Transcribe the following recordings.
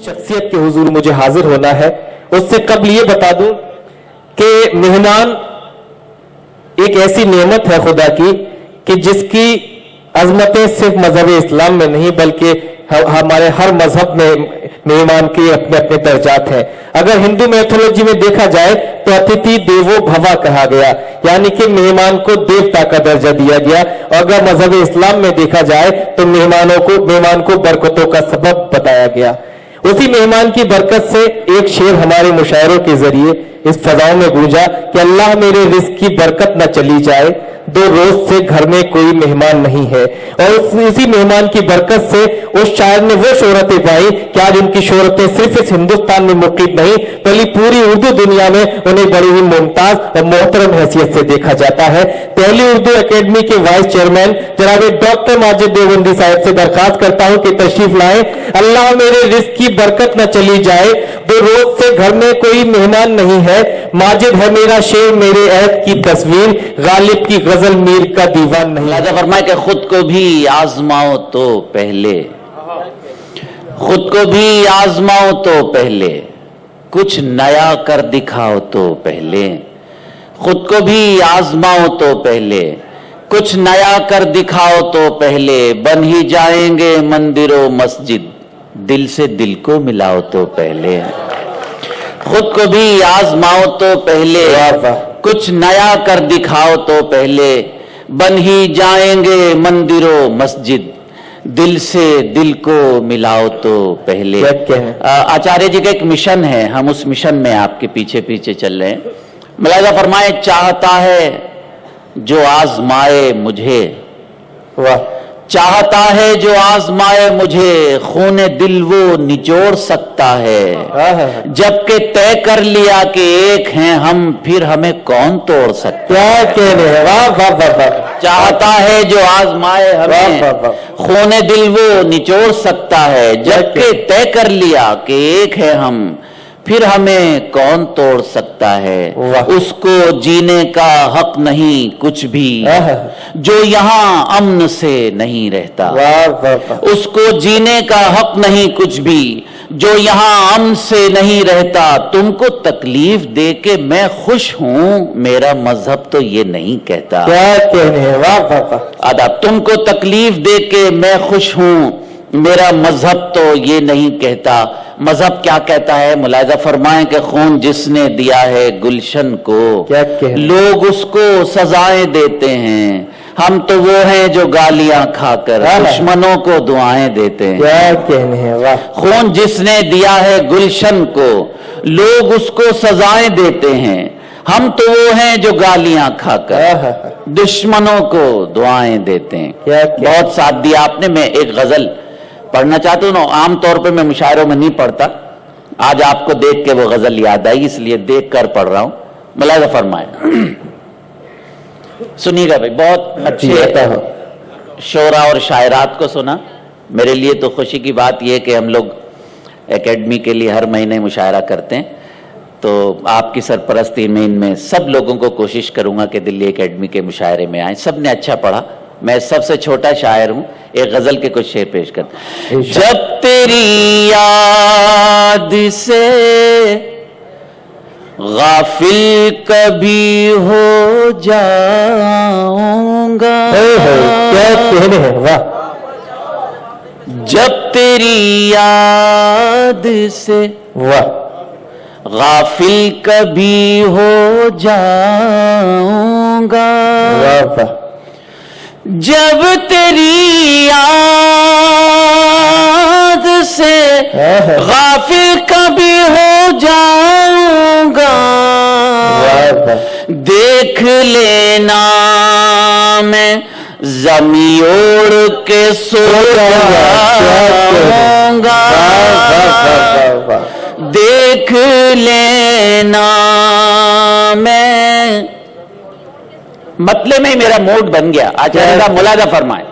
شخصیت کے حضور مجھے حاضر ہونا ہے، اس سے قبل یہ بتا دوں کہ مہمان ایک ایسی نعمت ہے خدا کی کہ جس کی عظمتیں صرف مذہب اسلام میں نہیں بلکہ ہمارے ہر مذہب میں مہمان کے اپنے اپنے درجات ہیں۔ اگر ہندو میتھولوجی میں دیکھا جائے تو اتیتھی دیوو بھوا کہا گیا، یعنی کہ مہمان کو دیوتا کا درجہ دیا گیا، اور اگر مذہب اسلام میں دیکھا جائے تو مہمان کو برکتوں کا سبب بتایا گیا۔ اسی مہمان کی برکت سے ایک شعر ہمارے مشاعروں کے ذریعے اس فضاؤں میں گونجا کہ اللہ میرے رزق کی برکت نہ چلی جائے، 2 روز سے گھر میں کوئی مہمان نہیں ہے۔ اور اسی مہمان کی برکت سے اس شاعر نے وہ شہرتیں پائی کہ آج ان کی شہرتیں صرف اس ہندوستان میں مقید نہیں بلکہ پوری اردو دنیا میں انہیں بڑی ہی ممتاز اور محترم حیثیت سے دیکھا جاتا ہے۔ دہلی اردو اکیڈمی کے وائس چیئرمین جناب ڈاکٹر ماجد دیوبندی صاحب سے درخواست کرتا ہوں کہ تشریف لائیں۔ اللہ میرے رزق کی برکت نہ چلی جائے، 2 روز سے گھر میں کوئی مہمان نہیں ہے، ماجد ہے میرا شعر میرے عہد کی تصویر، غالب کی غزل میر کا دیوان نہیں۔ لہذا فرمائے کہ خود کو بھی آزماؤ تو پہلے، خود کو بھی آزماؤ تو پہلے، کچھ نیا کر دکھاؤ تو پہلے، خود کو بھی آزماؤ تو پہلے، کچھ نیا کر دکھاؤ تو پہلے، بن ہی جائیں گے مندر و مسجد، دل سے دل کو ملاؤ تو پہلے، خود کو بھی آزماؤ تو پہلے، کچھ نیا کر دکھاؤ تو پہلے، بن ہی جائیں گے مندر و مسجد، دل سے دل کو ملاؤ تو پہلے۔ آچاریہ جی کا ایک مشن ہے، ہم اس مشن میں آپ کے پیچھے پیچھے چل رہے ہیں۔ ملاحظہ فرمائے، چاہتا ہے جو آزمائے مجھے، چاہتا ہے جو آزمائے مجھے، خون دل وہ نچوڑ سکتا ہے، جبکہ طے کر لیا کہ ایک ہیں ہم، پھر ہمیں کون توڑ سکتا ہے۔ چاہتا ہے جو آزمائے ہمیں، خون دل وہ نچوڑ سکتا ہے، جبکہ طے کر لیا کہ ایک ہے ہم، پھر ہمیں کون توڑ سکتا ہے۔ اس کو جینے کا حق نہیں کچھ بھی جو یہاں امن سے نہیں رہتا، اس کو جینے کا حق نہیں کچھ بھی جو یہاں امن سے نہیں رہتا، تم کو تکلیف دے کے میں خوش ہوں، میرا مذہب تو یہ نہیں کہتا۔ آداب، تم کو تکلیف دے کے میں خوش ہوں، میرا مذہب تو یہ نہیں کہتا۔ مذہب کیا کہتا ہے؟ ملاحظہ فرمائیں کہ خون جس نے دیا ہے گلشن کو، لوگ اس کو سزائیں دیتے ہیں، ہم تو وہ ہیں جو گالیاں کھا کر دشمنوں کو دعائیں دیتے ہیں۔ خون جس نے دیا ہے گلشن کو، لوگ اس کو سزائیں دیتے ہیں، ہم تو وہ ہیں جو گالیاں کھا کر دشمنوں کو دعائیں دیتے ہیں۔ بہت ساتھ دیا آپ نے۔ میں ایک غزل پڑھنا چاہتا ہوں، عام طور پہ میں مشاعروں میں نہیں پڑھتا، آج آپ کو دیکھ کے وہ غزل یاد آئی اس لیے دیکھ کر پڑھ رہا ہوں۔ ملاحظہ فرمائیں، سنیے گا بھائی، بہت اچھے شعراء اور شاعرات کو سنا۔ میرے لیے تو خوشی کی بات یہ کہ ہم لوگ اکیڈمی کے لیے ہر مہینے مشاعرہ کرتے ہیں، تو آپ کی سرپرستی میں ان میں سب لوگوں کو کوشش کروں گا کہ دلی اکیڈمی کے مشاعرے میں آئیں۔ سب نے اچھا پڑھا، میں سب سے چھوٹا شاعر ہوں، ایک غزل کے کچھ شعر پیش کرتا ہوں۔ جب تیری یاد سے غافل کبھی ہو جاؤں گا، جب تیری یاد سے غافل کبھی ہو جاؤں گا، جب تیری یاد سے غافل کبھی ہو جاؤں گا، دیکھ لینا میں زمین اوڑ کے سو جاؤں گا، دیکھ لینا میں، مطلب میں میرا موڈ بن گیا۔ آچاریہ صاحب ملاحظہ فرمائیں،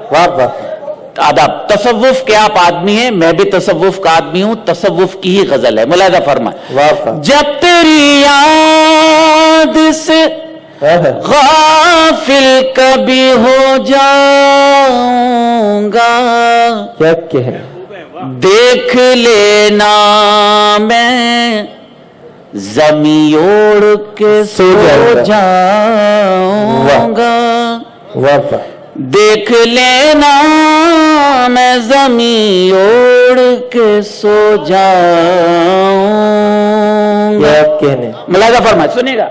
آداب، تصوف کے آپ آدمی ہیں، میں بھی تصوف کا آدمی ہوں، تصوف کی ہی غزل ہے۔ ملاحظہ فرمائیں، جب تیری یاد سے غافل کبھی ہو جاؤں گا، دیکھ لینا میں زمیں اوڑھ کے سو جاؤں گا, واہ واہ, دیکھ لینا میں زمیں اوڑھ کے سو جاؤں گا. کیا کہنے. ملاحظہ فرمائے, سنیے گا,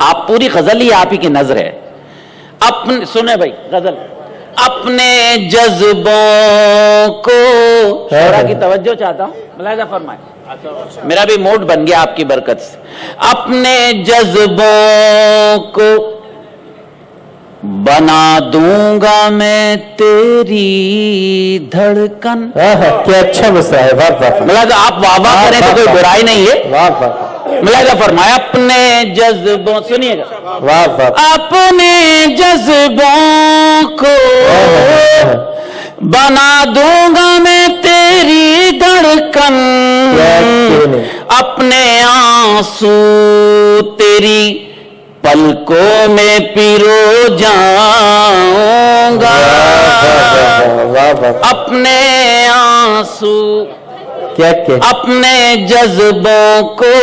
آپ پوری غزل ہی آپ ہی کی نظر ہے. اپنے سنیں بھائی غزل, اپنے جذبوں کو شعرا کی توجہ چاہتا ہوں, ملاحظہ فرمائے, میرا بھی موڈ بن گیا آپ کی برکت سے. اپنے جذبوں کو بنا دوں گا میں تیری دھڑکن. کیا اچھا مسئلہ ہے, واہ واہ, ملاحظہ آپ واہ واہ کریں تو کوئی برائی نہیں ہے. واہ واہ, ملاحظہ فرمایا اپنے جذبوں, سنیے گا, واہ واہ, اپنے جذبوں کو بنا دوں گا میں تیری دھڑکن, اپنے آنسو تیری پلکوں میں پیرو جاؤں گا, اپنے آنسو, کیا کہ اپنے جذبوں کو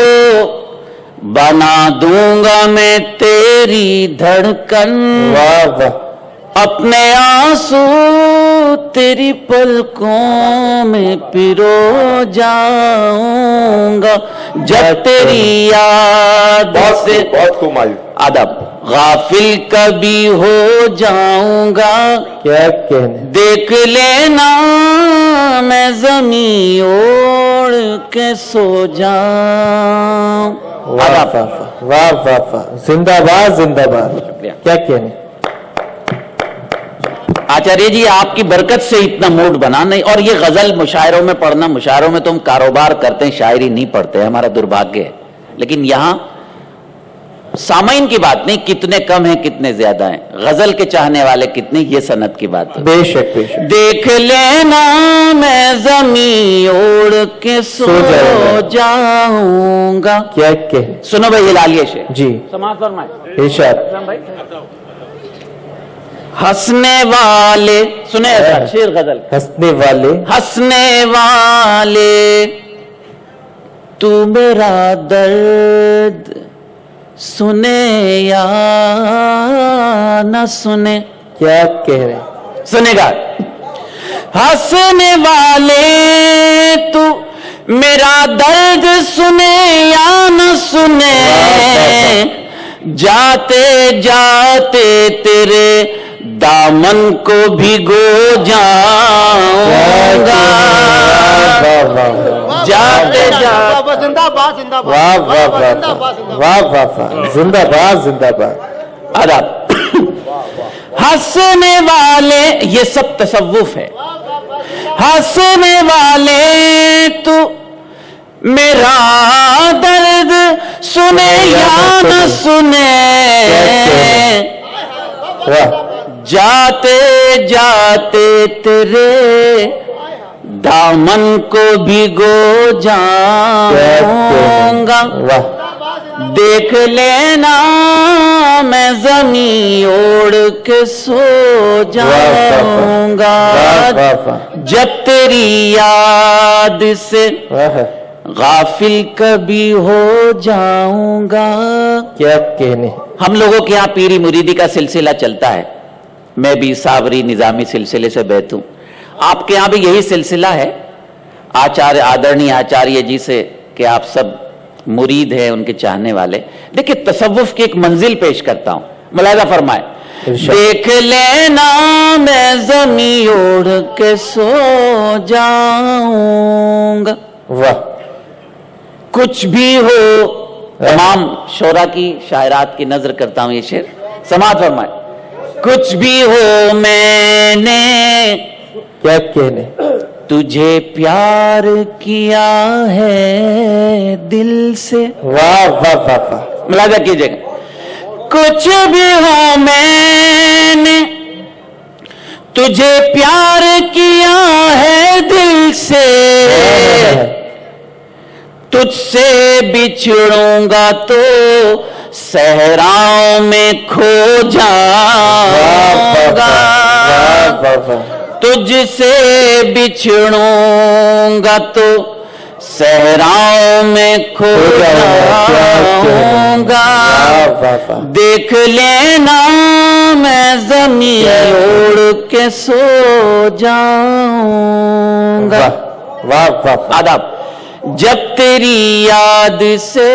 بنا دوں گا میں تیری دھڑکن, واہ واہ, اپنے آنسو تیری پلکوں میں پیرو جاؤں گا, جب تیری یاد سے بہت خوب مایو. ادب غافل کبھی ہو جاؤں گا, کیا کہنے. دیکھ لینا میں زمیں اوڑھ کے سو جاؤں. واہ واہ واہ واہ واہ, زندہ باد زندہ باد, کیا کہنے. آچاریہ جی آپ کی برکت سے اتنا موڈ بنا نہیں, اور یہ غزل مشاعروں میں پڑھنا, مشاعروں میں تو ہم کاروبار کرتے ہیں, شاعری نہیں پڑھتے, ہمارا دربھاگیہ ہے. لیکن یہاں سامعین کی بات نہیں, کتنے کم ہیں کتنے زیادہ ہیں, غزل کے چاہنے والے کتنے, یہ سند کی بات ہے. بے شک بے شک. دیکھ لینا میں زمیں اوڑھ کے سو جاؤں گا. کیا کہنے. سنو بھائی ہلالیہ شعر, جی سماعت فرمائے. ارشاد. ہنسنے والے, سنے شعر غزل, ہنسنے والے, ہنسنے والے تو میرا درد سنے یا نہ سنے. کیا کہہ رہے. سنے گا, ہنسنے والے تو میرا درد سنے یا نہ سنے, جاتے جاتے تیرے دامن کو بھگو جاؤں گا, جاتے جاتے زندہ باد زندہ باد. واہ واہ واہ واہ واہ واہ, زندہ باد زندہ باد. ادب ہنسنے والے, یہ سب تصوف ہے. ہنسنے والے تو میرا درد سنے یا نہ سنے, جاتے جاتے تیرے دامن کو بھگو جاؤں گا, دیکھ لینا میں زمیں اوڑھ کے سو جاؤں گا, جب تیری یاد سے غافل کبھی ہو جاؤں گا. کیا کہنے. ہم لوگوں کے یہاں پیری مریدی کا سلسلہ چلتا ہے, میں بھی صابری نظامی سلسلے سے بیت ہوں. آپ کے یہاں بھی یہی سلسلہ ہے آچاریہ آدرنی آچاریہ جی سے, کہ آپ سب مرید ہیں, ان کے چاہنے والے. دیکھیں تصوف کی ایک منزل پیش کرتا ہوں, ملاحظہ فرمائے. دیکھ لینا میں زمیں اوڑھ کے سو جاؤں گا. واہ, کچھ بھی ہو, تمام شعرا کی شاعرات کی نظر کرتا ہوں یہ شعر, سماعت فرمائے. کچھ بھی ہو میں نے کیا کہنے. تجھے پیار کیا ہے دل سے. واہ واہ واہ واہ, ملاحظہ کیجئے گا. کچھ بھی ہو میں نے تجھے پیار کیا ہے دل سے, تجھ سے بچھڑوں گا تو صحراؤں میں کھو جاؤں گا, تجھ سے بچھڑوں گا تو صحراؤں میں کھو جاؤں گا، دیکھ لینا میں زمین اوڑھ کے سو جاؤں گا۔ واہ واہ آداب، جب تیری یاد سے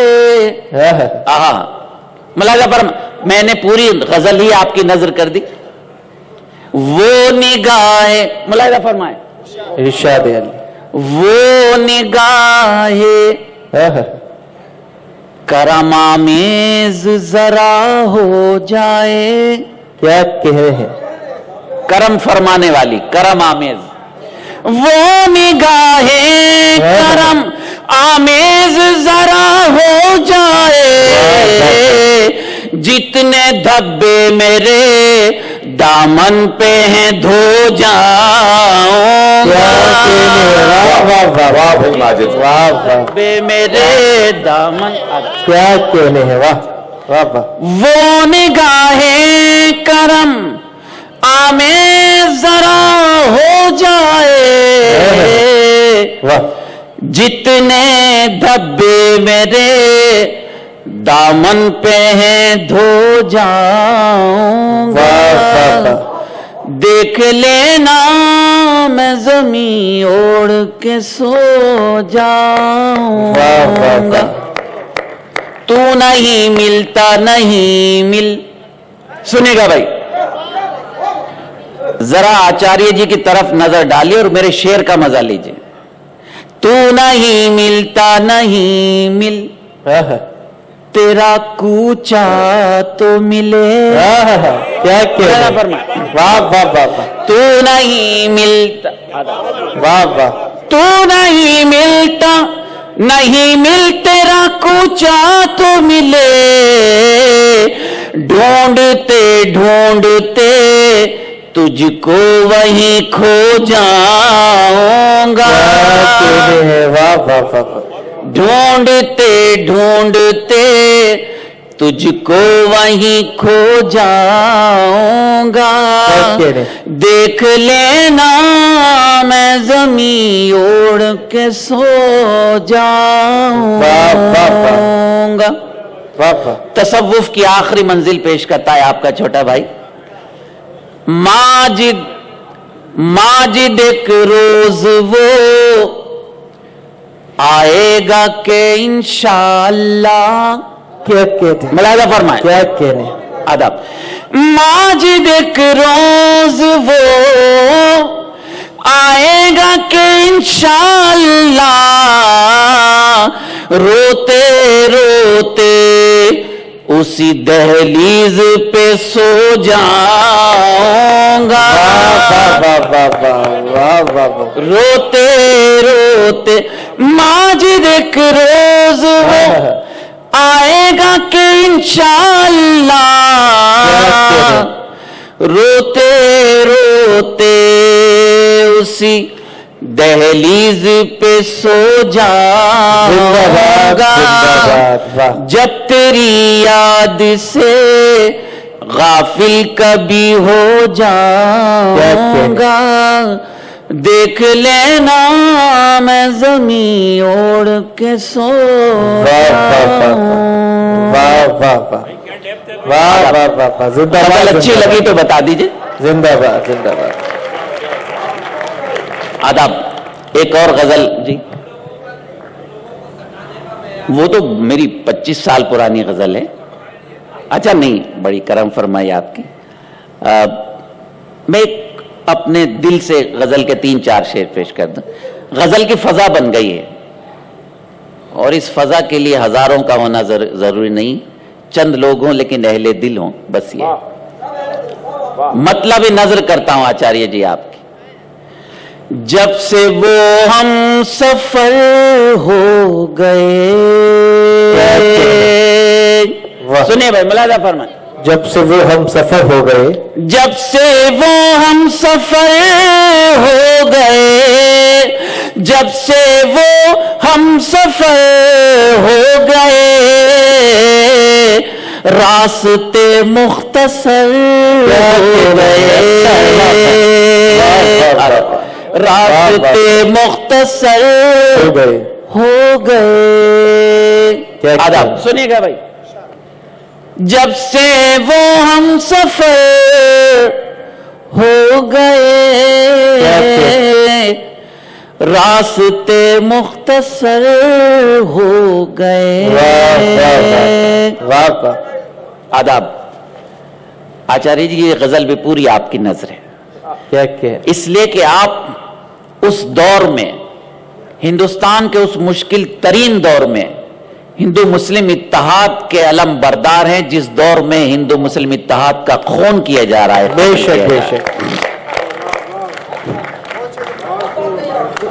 ملاحظہ فرما، میں نے پوری غزل ہی آپ کی نظر کر دی۔ وہ نگاہ، ملاحظہ فرمائے، ارشاد علی، وہ نگاہ کرم آمیز ذرا ہو جائے، کیا کہہ رہے ہیں؟ کرم فرمانے والی، کرم آمیز، وہ نگاہ کرم آمیز ذرا ہو جائے، جتنے دھبے میرے دامن پہ ہیں دھو جاؤں گا، دھبے میرے دامن، کیا کہنے ہیں؟ واہ واہ واہ، وہ نگاہ کرم آمیز ذرا ہو جائے، واہ، جتنے دھبے میرے دامن پہ ہیں دھو جاؤں گا، دیکھ لینا میں زمین اوڑھ کے سو جاؤں گا، تو نہیں ملتا نہیں مل، سنے گا بھائی، ذرا آچاریہ جی کی طرف نظر ڈالیے اور میرے شعر کا مزہ لیجئے۔ تو نہیں ملتا نہیں مل، تیرا کوچا تو ملے، کیا کہنے؟ واہ واہ واہ، تو نہیں ملتا، واہ واہ، تو نہیں ملتا نہیں مل، تیرا کوچا تو ملے، ڈھونڈتے ڈھونڈتے تجھ کو وہیں کھو جاؤں گا، واہ واہ واہ، ڈھونڈتے ڈھونڈتے تجھ کو وہیں کھو جاؤں گا، دیکھ لینا میں زمین اوڑھ کے سو جاؤں گا۔ تصوف کی آخری منزل پیش کرتا ہے آپ کا چھوٹا بھائی، ماجد ماجد ایک روز وہ آئے گا کہ انشاءاللہ، کیا کہتے ہیں؟ ملاحظہ فرمائیں، کیا کہنے؟ آداب، ماجد ایک روز وہ آئے گا کہ انشاءاللہ، روتے روتے اسی دہلیز پہ سو جاؤں گا، روتے روتے ماجد ایک روز وہ آئے گا کہ انشاءاللہ، روتے روتے اسی دہلیز پہ سو جاؤں گا، جب تیری یاد سے غافل کبھی ہو جاؤں گا، دیکھ لینا میں زمین اوڑھ کے سو اچھی لگی تو بتا دیجئے، زندہ باد زندہ باد۔ آداب، ایک اور غزل جی، وہ تو میری 25 سال پرانی غزل ہے، اچھا نہیں، بڑی کرم فرمائی آپ کی، میں اپنے دل سے غزل کے 3-4 شعر پیش کر دوں۔ غزل کی فضا بن گئی ہے، اور اس فضا کے لیے ہزاروں کا ہونا ضروری نہیں، چند لوگ ہوں لیکن اہل دل ہوں، بس یہ مطلب نظر کرتا ہوں آچاریہ جی آپ کی۔ جب سے وہ ہم سفر ہو گئے، سنیے بھائی، ملاحظہ فرمائیں، جب سے وہ ہم سفر ہو گئے، جب سے وہ ہم سفر ہو گئے، جب سے وہ ہم سفر ہو گئے، راستے مختصر ہو گئے، راستے مختصر ہو گئے ہو گئے. آداب سنیے گا بھائی. جب سے وہ ہم سفر ہو گئے راستے مختصر ہو گئے. آداب. آچاریہ جی یہ غزل بھی پوری آپ کی نظر ہے. کیا اس لیے کہ آپ اس دور میں ہندوستان کے اس مشکل ترین دور میں ہندو مسلم اتحاد کے علم بردار ہیں، جس دور میں ہندو مسلم اتحاد کا خون کیا جا رہا ہے. بے شک بے شک.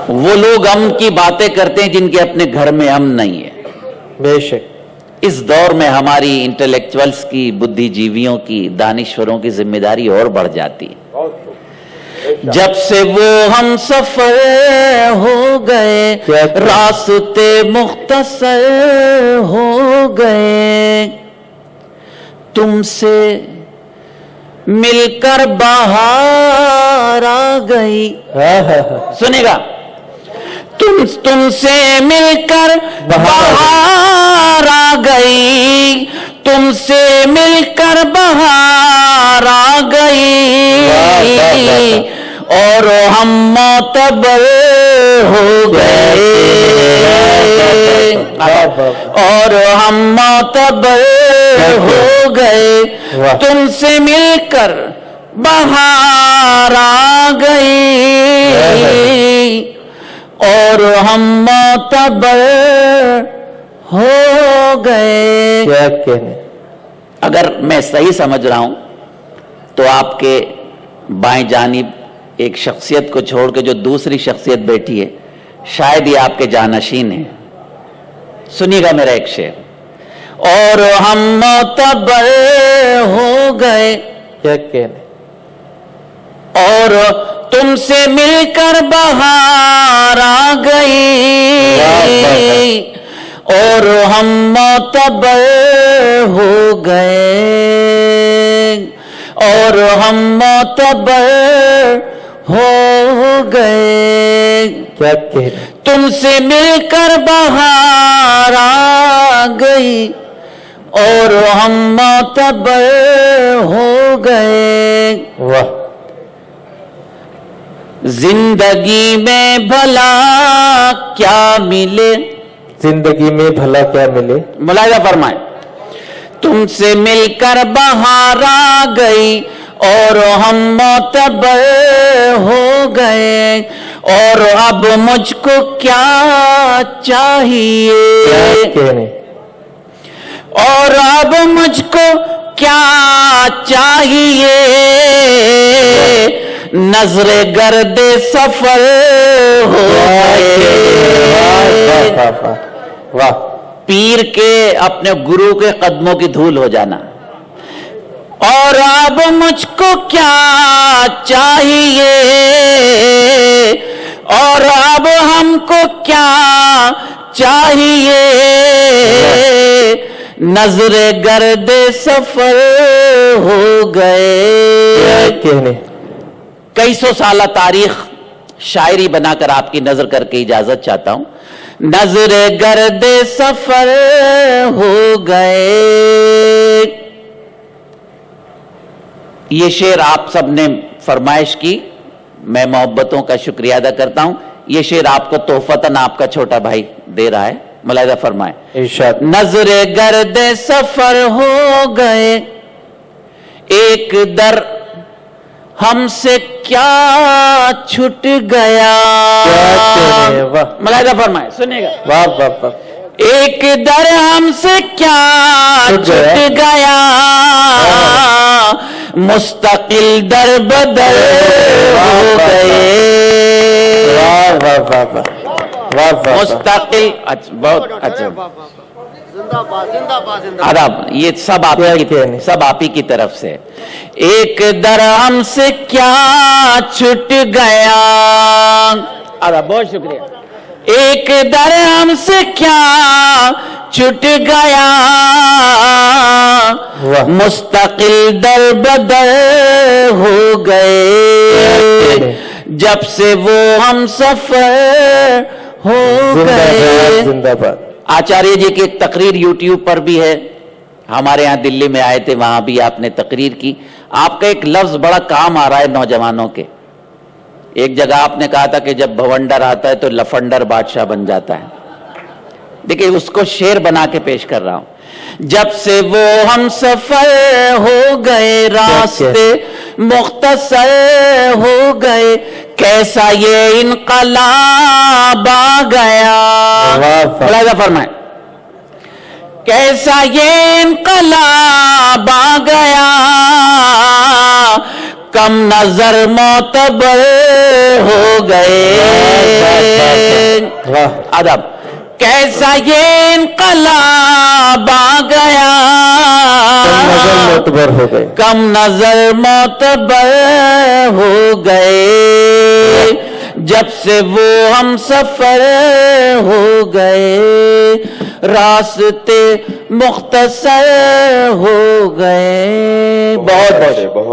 وہ لوگ امن کی باتیں کرتے ہیں جن کے اپنے گھر میں امن نہیں ہے. بے شک. اس دور میں ہماری انٹلیکچوئلز کی، بدھی جیویوں کی، دانشوروں کی ذمہ داری اور بڑھ جاتی ہے. جب سے وہ ہم سفر ہو گئے راستے مختصر ہو گئے، تم سے مل کر بہار آ گئی. سنے گا. تم سے مل کر بہار آ گئی، تم سے مل کر بہار آ گئی، اور ہم معتبر ہو گئے، اور ہم معتبر ہو گئے. تم سے مل کر بہار آ گئی، اور ہم معتبر ہو گئے. کیا کہنے. اگر میں صحیح سمجھ رہا ہوں تو آپ کے بائیں جانب ایک شخصیت کو چھوڑ کے جو دوسری شخصیت بیٹھی ہے شاید یہ آپ کے جانشین ہیں. سنیے گا میرا ایک شعر. اور ہم معتبر ہو گئے. کیا کہنے. اور تم سے مل کر بہار آ گئی، اور ہم معتبر ہو گئے، اور ہم معتبر ہو گئے. کیا کہنے. تم سے مل کر بہار آ گئی، اور ہم معتبر ہو گئے. واہ. زندگی میں بھلا کیا ملے. زندگی میں بھلا کیا ملے. ملاحظہ فرمائیں. تم سے مل کر بہار آ گئی، اور ہم معتبر ہو گئے، اور اب مجھ کو کیا چاہیے. اور اب مجھ کو کیا چاہیے. نظر گرد سفر ہو گئے. پیر کے اپنے گرو کے قدموں کی دھول ہو جانا. اور اب مجھ کو کیا چاہیے، اور اب ہم کو کیا چاہیے. نظر گرد سفر ہو گئے. کئی سو سالہ تاریخ شاعری بنا کر آپ کی نظر کر کے اجازت چاہتا ہوں. نظر گرد سفر ہو گئے. یہ شعر آپ سب نے فرمائش کی، میں محبتوں کا شکریہ ادا کرتا ہوں. یہ شعر آپ کو تحفتاً آپ کا چھوٹا بھائی دے رہا ہے. ملاحظہ فرمائیں. نظر گرد سفر ہو گئے، ایک در ہم سے کیا چھٹ گیا. ملاحظہ فرمائیں. سنیے گا. ایک در ہم سے کیا چھٹ گیا، مستقل در بدر ہو گئے. مستقل. بہت اچھا. آداب. یہ سب آپ ہی کی طرف سے. ایک در ہم سے کیا چھٹ گیا. آداب. بہت شکریہ. ایک در ہم سے کیا چھٹ گیا، مستقل در بدر ہو گئے. جب سے وہ ہم سفر ہو زندہ گئے. باد زندہ باد. آچاریہ جی کی ایک تقریر یوٹیوب پر بھی ہے, ہمارے یہاں دلی میں آئے تھے, وہاں بھی آپ نے تقریر کی. آپ کا ایک لفظ بڑا کام آ رہا ہے نوجوانوں کے. ایک جگہ آپ نے کہا تھا کہ جب بھونڈر آتا ہے تو لفنڈر بادشاہ بن جاتا ہے. دیکھیں اس کو شعر بنا کے پیش کر رہا ہوں. جب سے وہ ہم سفر ہو گئے, راستے مختصر ہو گئے, کیسا یہ انقلاب آ گیا. ملاحظہ فرمائیں, کیسا یہ انقلاب آ گیا, کم نظر معتبر ہو گئے. ادب, کیسا یہ انقلاب آ گیا, معتبر ہو گئے, کم نظر معتبر ہو گئے. جب سے وہ ہم سفر ہو گئے, راستے مختصر ہو گئے. بہت بہت